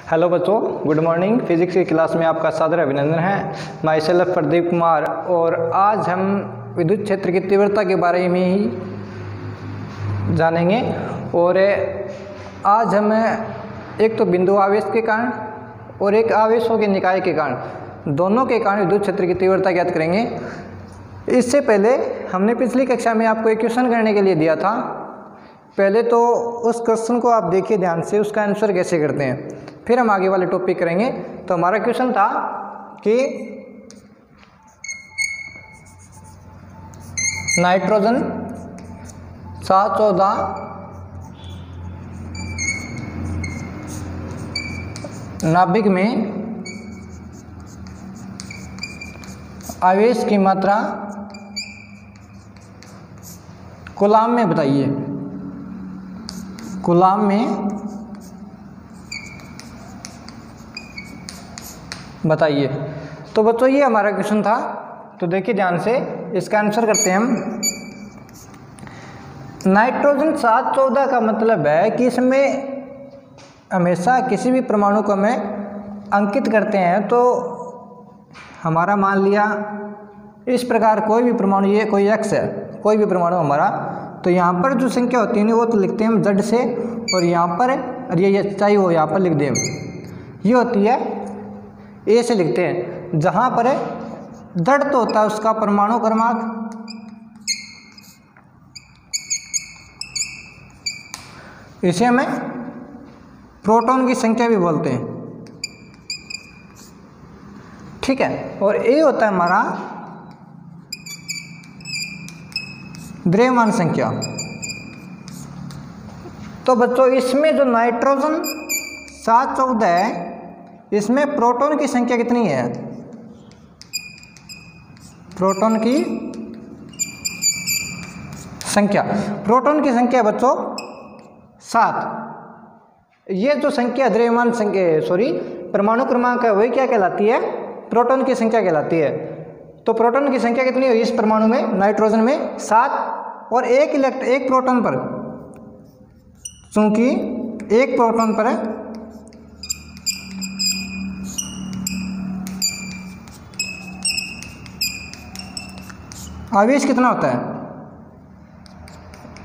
Hello बच्चों, good morning. Physics की class में आपका सादर अभिनंदन है। My self Pradeep Kumar. और आज हम विद्युत क्षेत्र की तीव्रता के बारे में ही जानेंगे। और आज हम एक तो बिंदु आवेश के कारण और एक आवेशों के निकाय के कारण, दोनों के कारण विद्युत क्षेत्र की तीव्रता ज्ञात करेंगे। इससे पहले हमने पिछली कक्षा में आपको एक क्वेश्चन करने के लिए दिया था। पहले तो उस क्वेश्चन को आप देखिए ध्यान से, उसका आंसर कैसे करते हैं, फिर हम आगे वाले टॉपिक करेंगे। तो हमारा क्वेश्चन था कि नाइट्रोजन 714 नाभिक में आवेश की मात्रा कूलाम में बताइए। कूलाम में बताइए। तो बच्चों ये हमारा क्वेश्चन था। तो देखिए ध्यान से, इसका आंसर करते हैं हम। नाइट्रोजन 714 का मतलब है कि इसमें हमेशा किसी भी परमाणु को हमें अंकित करते हैं तो हमारा मान लिया इस प्रकार कोई भी परमाणु, ये कोई एक्स है, कोई भी परमाणु हमारा, तो यहाँ पर जो संख्या होती है वो तो लिखते हैं हम जेड से, और यहाँ पर ये चाहे वो यहाँ पर लिख दें, ये होती है ए से लिखते हैं। जहाँ पर जेड तो होता है उसका परमाणु क्रमांक, इसे हमें प्रोटॉन की संख्या भी बोलते हैं, ठीक है। और ए होता है हमारा द्रव्यमान संख्या। तो बच्चों इसमें जो नाइट्रोजन 714 है, इसमें प्रोटॉन की संख्या कितनी है? प्रोटॉन की संख्या, प्रोटॉन की संख्या बच्चों 7। ये जो संख्या द्रव्यमान संख्या, सॉरी परमाणु क्रमांक है, वही क्या कहलाती है? प्रोटॉन की संख्या कहलाती है। तो प्रोटॉन की संख्या कितनी हुई इस परमाणु में, नाइट्रोजन में? 7। और एक प्रोटॉन पर, चूंकि एक प्रोटॉन पर आवेश कितना होता है?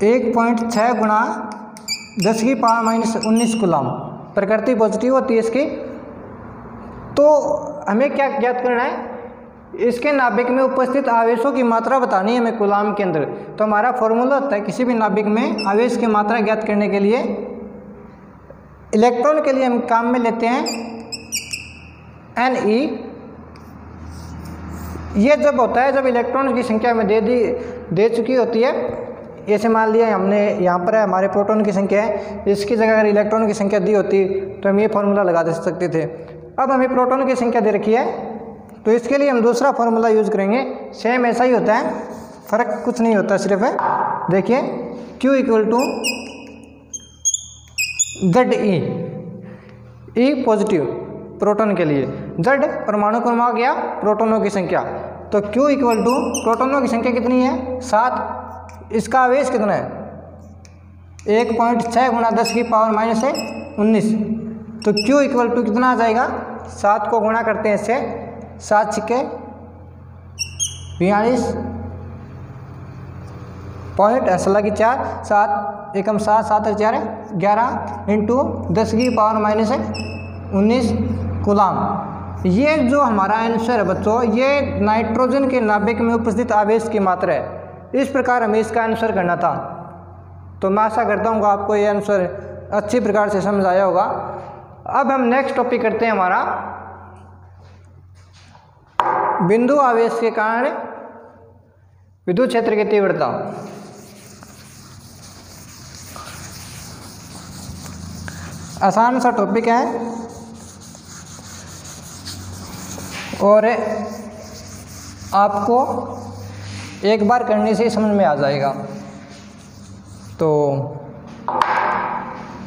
1.6 गुणा 10⁻⁻19 कूलाम। प्रकृति पॉजिटिव होती है इसकी। तो हमें क्या ज्ञात करना है? इसके नाभिक में उपस्थित आवेशों की मात्रा बतानी है हमें कूलाम के अंदर। तो हमारा फॉर्मूला होता है किसी भी नाभिक में आवेश की मात्रा ज्ञात करने के लिए, इलेक्ट्रॉन के लिए हम काम में लेते हैं Ne। ये जब होता है जब इलेक्ट्रॉन की संख्या में दे चुकी होती है। ऐसे मान लिया हमने यहाँ पर है हमारे प्रोटॉन की संख्या है, इसकी जगह अगर इलेक्ट्रॉन की संख्या दी होती तो हम ये फार्मूला लगा दे सकते थे। अब हमें प्रोटॉन की संख्या दे रखी है तो इसके लिए हम दूसरा फार्मूला यूज करेंगे। सेम ऐसा ही होता है, फर्क कुछ नहीं होता, सिर्फ है देखिए Q = ZE। E positive proton के लिए, Z परमाणु क्रमांक या प्रोटॉनों की संख्या। तो Q = प्रोटॉनों की संख्या कितनी है? 7। इसका आवेश कितना है? 1.6 गुणा 10⁻⁻19। तो Q = कितना आ जाएगा? 7 को गुणा करते हैं इससे, 7 × 42 पॉइंट 16 7 एकम 7 7 4 11 × 10⁻⁻19 कूलाम। ये जो हमारा आंसर है बच्चों, ये नाइट्रोजन के नाभिक में उपस्थित आवेश की मात्रा है। इस प्रकार हमें इसका आंसर करना था। तो मैं आशा करता हूँ आपको ये आंसर अच्छी प्रकार से समझ आया होगा। अब हम नेक्स्ट टॉपिक करते हैं हमारा बिंदु आवेश के कारण विद्युत क्षेत्र की तीव्रता। आसान सा टॉपिक है और आपको एक बार करने से ही समझ में आ जाएगा। तो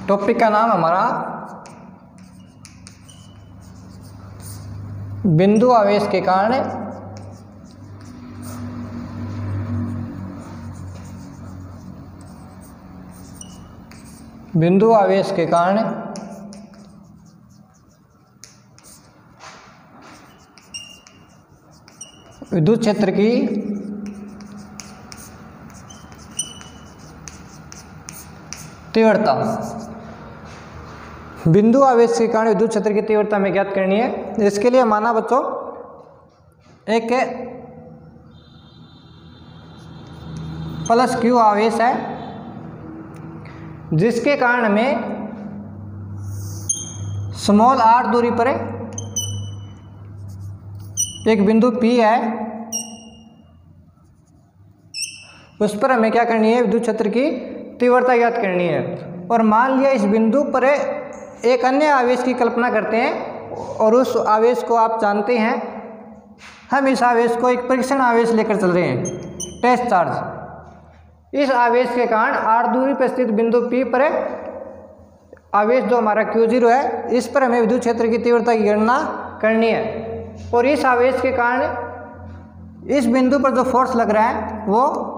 टॉपिक का नाम हमारा बिंदु आवेश के कारण बिंदु आवेश के कारण विद्युत क्षेत्र की तीव्रता, बिंदु आवेश के कारण विद्युत क्षेत्र की तीव्रता हमें ज्ञात करनी है। इसके लिए माना बच्चों एक प्लस क्यू आवेश है, जिसके कारण हमें स्मॉल r दूरी पर एक बिंदु P है, उस पर हमें क्या करनी है, विद्युत क्षेत्र की तीव्रता ज्ञात करनी है। और मान लिया इस बिंदु पर एक अन्य आवेश की कल्पना करते हैं और उस आवेश को आप जानते हैं, हम इस आवेश को एक परीक्षण आवेश लेकर चल रहे हैं, टेस्ट चार्ज। इस आवेश के कारण r दूरी पर स्थित बिंदु P पर आवेश जो हमारा Q0 है, इस पर हमें विद्युत क्षेत्र की तीव्रता की गणना करनी है। और इस आवेश के कारण इस बिंदु पर जो फोर्स लग रहा है वो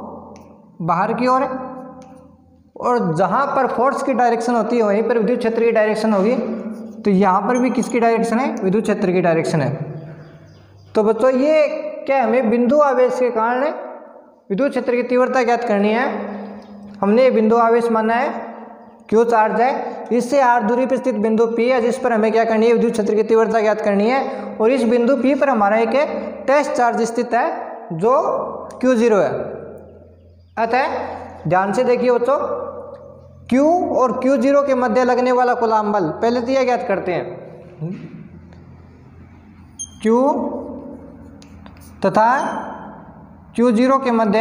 बाहर की ओर है, और जहाँ पर फोर्स की डायरेक्शन होती है वहीं पर विद्युत क्षेत्र की डायरेक्शन होगी। तो यहाँ पर भी किसकी डायरेक्शन है, विद्युत क्षेत्र की डायरेक्शन है। तो बच्चों ये क्या, हमें बिंदु आवेश के कारण विद्युत क्षेत्र की तीव्रता ज्ञात करनी है। हमने बिंदु आवेश माना है क्यू चार्ज है, इससे r दूरी पर स्थित बिंदु P है, जिस पर हमें क्या करनी है, विद्युत क्षेत्र की तीव्रता ज्ञात करनी है। और इस बिंदु P पर हमारा एक टेस्ट चार्ज स्थित है जो Q0 है। अतः ध्यान से देखिए बच्चों, Q और Q0 के मध्य लगने वाला कूलाम बल, पहले तो यह ज्ञात करते हैं, Q तथा Q0 के मध्य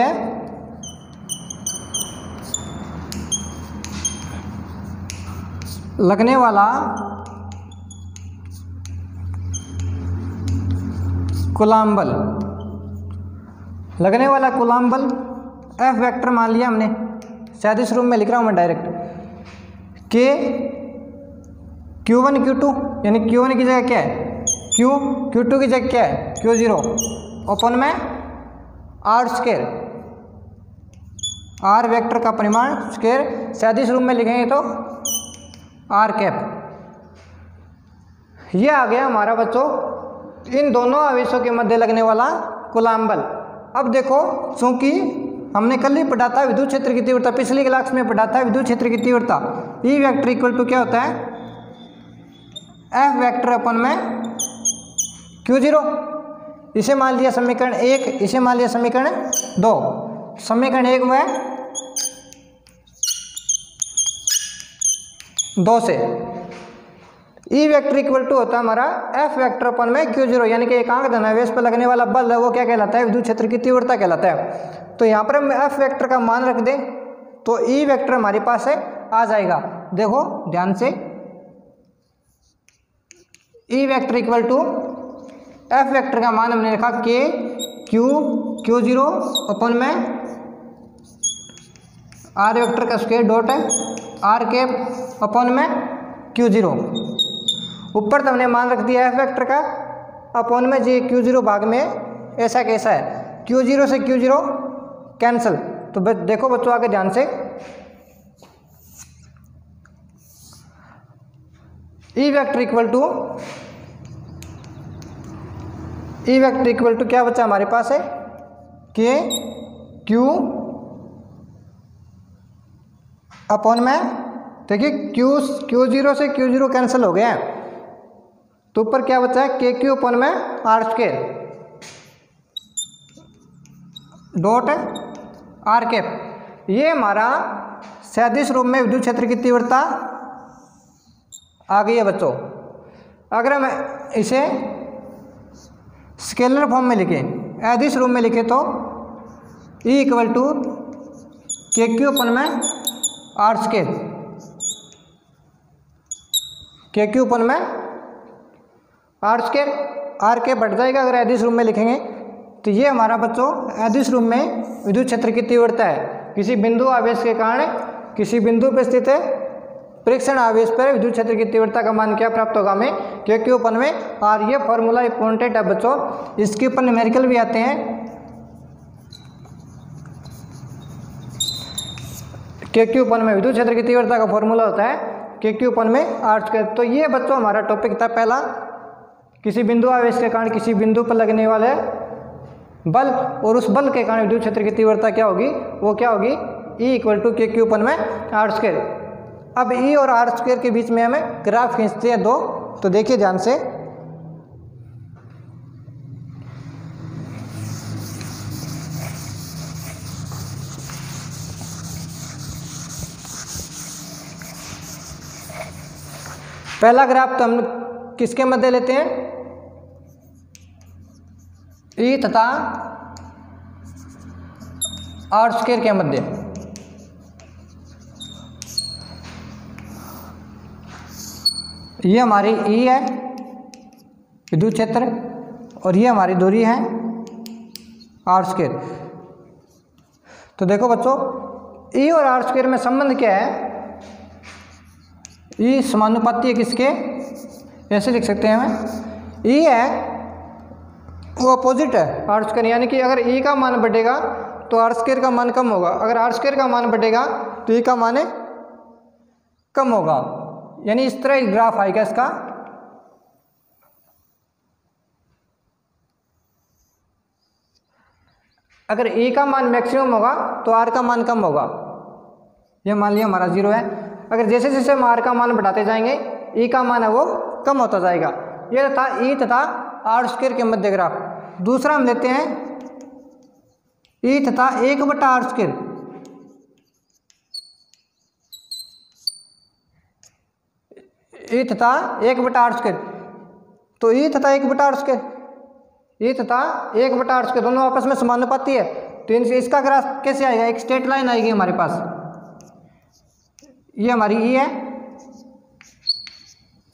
लगने वाला कूलाम बल, लगने वाला कूलाम बल F वेक्टर मान लिया हमने, शायद इस रूप में लिख रहा हूँ मैं डायरेक्ट, K Q1 Q2, यानी Q1 की जगह क्या है Q, Q2 की जगह क्या है Q0, ओपन में R स्क्वायर, R वेक्टर का परिमाण स्क्वायर, शायद इस रूप में लिखेंगे तो R कैप। ये आ गया हमारा बच्चों इन दोनों आवेशों के मध्य लगने वाला कूलाम बल। अब देखो, चूंकि हमने कल ही पढ़ा था विद्युत क्षेत्र की तीव्रता, पिछली क्लास में पढ़ा था विद्युत क्षेत्र की तीव्रता E वेक्टर इक्वल टू क्या होता है, F वेक्टर अपन में Q0। इसे मान लिया समीकरण 1, इसे मान लिया समीकरण 2। समीकरण 1 में 2 से E वेक्टर इक्वल टू होता है हमारा F वेक्टर अपन में Q0, यानी कि एकांक धनावेश पर लगने वाला बल है वो क्या कहलाता है, विद्युत क्षेत्र की तीव्रता कहलाता है। तो यहाँ पर हम F वेक्टर का मान रख दें तो E वेक्टर हमारे पास है आ जाएगा। देखो ध्यान से, E vector equal to F vector का मान हमने रखा K Q0 अपन में R वेक्टर का स्क्वायर डॉट है R कैप अपन में Q0। ऊपर तो हमने मान रख दिया F वेक्टर का अपन में जी Q0 भाग में ऐसा कैसा है, Q0 से Q0 कैंसिल। तो देखो बच्चों आगे ध्यान से, E वेक्टर इक्वल टू क्या बच्चा हमारे पास है, K Q अपन में, देखिए Q0 से Q0 कैंसिल हो गया है, तो ऊपर क्या बचा है KQ अपन में R square dot R cap. ये हमारा सदिश रूप में विद्युत क्षेत्र की तीव्रता आ गई है बच्चों। अगर हम इसे स्केलर फॉर्म में लिखें, अदिश रूप में लिखें तो E इक्वल टू KQ अपन में R स्क्वायर, KQ अपन में R स्क्वायर, R के बढ़ जाएगा अगर अदिश रूप में लिखेंगे। तो ये हमारा बच्चों अदिश रूप में विद्युत क्षेत्र की तीव्रता है। किसी बिंदु आवेश के कारण किसी बिंदु पर स्थित है परीक्षण आवेश पर विद्युत क्षेत्र की तीव्रता का मान क्या प्राप्त होगा हमें, KQ अपन में R। ये फॉर्मूला इंपॉर्टेंट है बच्चों, इसके ऊपर न्यूमेरिकल भी आते हैं। KQ अपन में विद्युत क्षेत्र की तीव्रता का फॉर्मूला होता है KQ अपन में R स्क्वायर। तो ये बच्चों हमारा टॉपिक था पहला, किसी बिंदु आवेश के कारण किसी बिंदु पर लगने वाले बल, और उस बल के कारण विद्युत क्षेत्र की तीव्रता क्या होगी, वो क्या होगी E = KQ/r²। अब E और r² के बीच में हमें ग्राफ खींचते हैं दो, तो देखिए ध्यान से। पहला ग्राफ तो हम किसके मध्य लेते हैं, E तथा r² के मध्य। ये हमारी E है विद्युत क्षेत्र, और ये हमारी दूरी है r²। तो देखो बच्चों, E और r² में संबंध क्या है, E समानुपाती है किसके, ऐसे लिख सकते हैं हमें, E है वो अपोजिट है r², यानी कि अगर E का मान बढ़ेगा तो r² का मान कम होगा, अगर r² का मान बढ़ेगा तो E का मान कम होगा, यानी इस तरह एक ग्राफ आएगा इसका। अगर E का मान मैक्सिमम होगा तो R का मान कम होगा, यह मान लिया हमारा 0 है। अगर जैसे जैसे हम R का मान बढ़ाते जाएंगे E का मान है वो कम होता जाएगा। यह था E तथा r² के मध्य ग्राफ। दूसरा हम लेते हैं E तथा 1/r²। E तथा 1/r², तो E तथा 1/r², E तथा 1/r² दोनों आपस में समानुपाती है, तो इसका ग्राफ कैसे आएगा, एक स्ट्रेट लाइन आएगी हमारे पास। ये हमारी E है,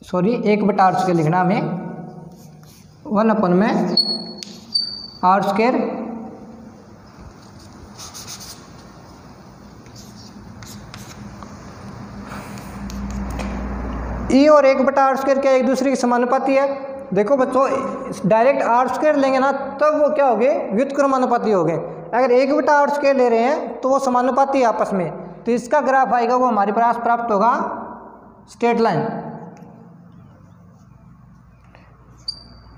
सॉरी 1/r² लिखना हमें, 1/r²। E और 1/r² क्या एक दूसरे की समानुपाती है। देखो बच्चों, डायरेक्ट r² लेंगे ना तब वो क्या हो गए, व्युत्क्रमानुपाती हो गए। अगर 1/r² ले रहे हैं तो वो समानुपाती है आपस में, तो इसका ग्राफ आएगा वो हमारे पास प्राप्त होगा स्ट्रेट लाइन।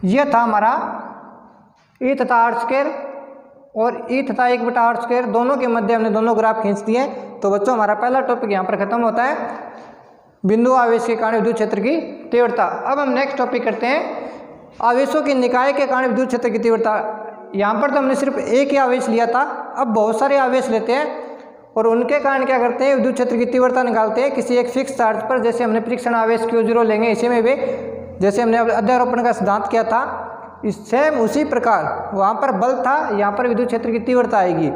यह था हमारा E तथा r² और E तथा 1/r² दोनों के मध्य हमने दोनों ग्राफ खींच दिए। तो बच्चों हमारा पहला टॉपिक यहाँ पर खत्म होता है, बिंदु आवेश के कारण विद्युत क्षेत्र की तीव्रता। अब हम नेक्स्ट टॉपिक करते हैं, आवेशों के निकाय के कारण विद्युत क्षेत्र की तीव्रता। यहाँ पर तो हमने सिर्फ एक ही आवेश लिया था, अब बहुत सारे आवेश लेते हैं और उनके कारण क्या करते हैं, विद्युत क्षेत्र की तीव्रता निकालते हैं किसी एक फिक्स चार्ज पर। जैसे हमने परीक्षण आवेश Q0 लेंगे, इसी में भी जैसे हमने अध्यारोपण का सिद्धांत किया था, सेम उसी प्रकार वहाँ पर बल था, यहाँ पर विद्युत क्षेत्र की तीव्रता आएगी।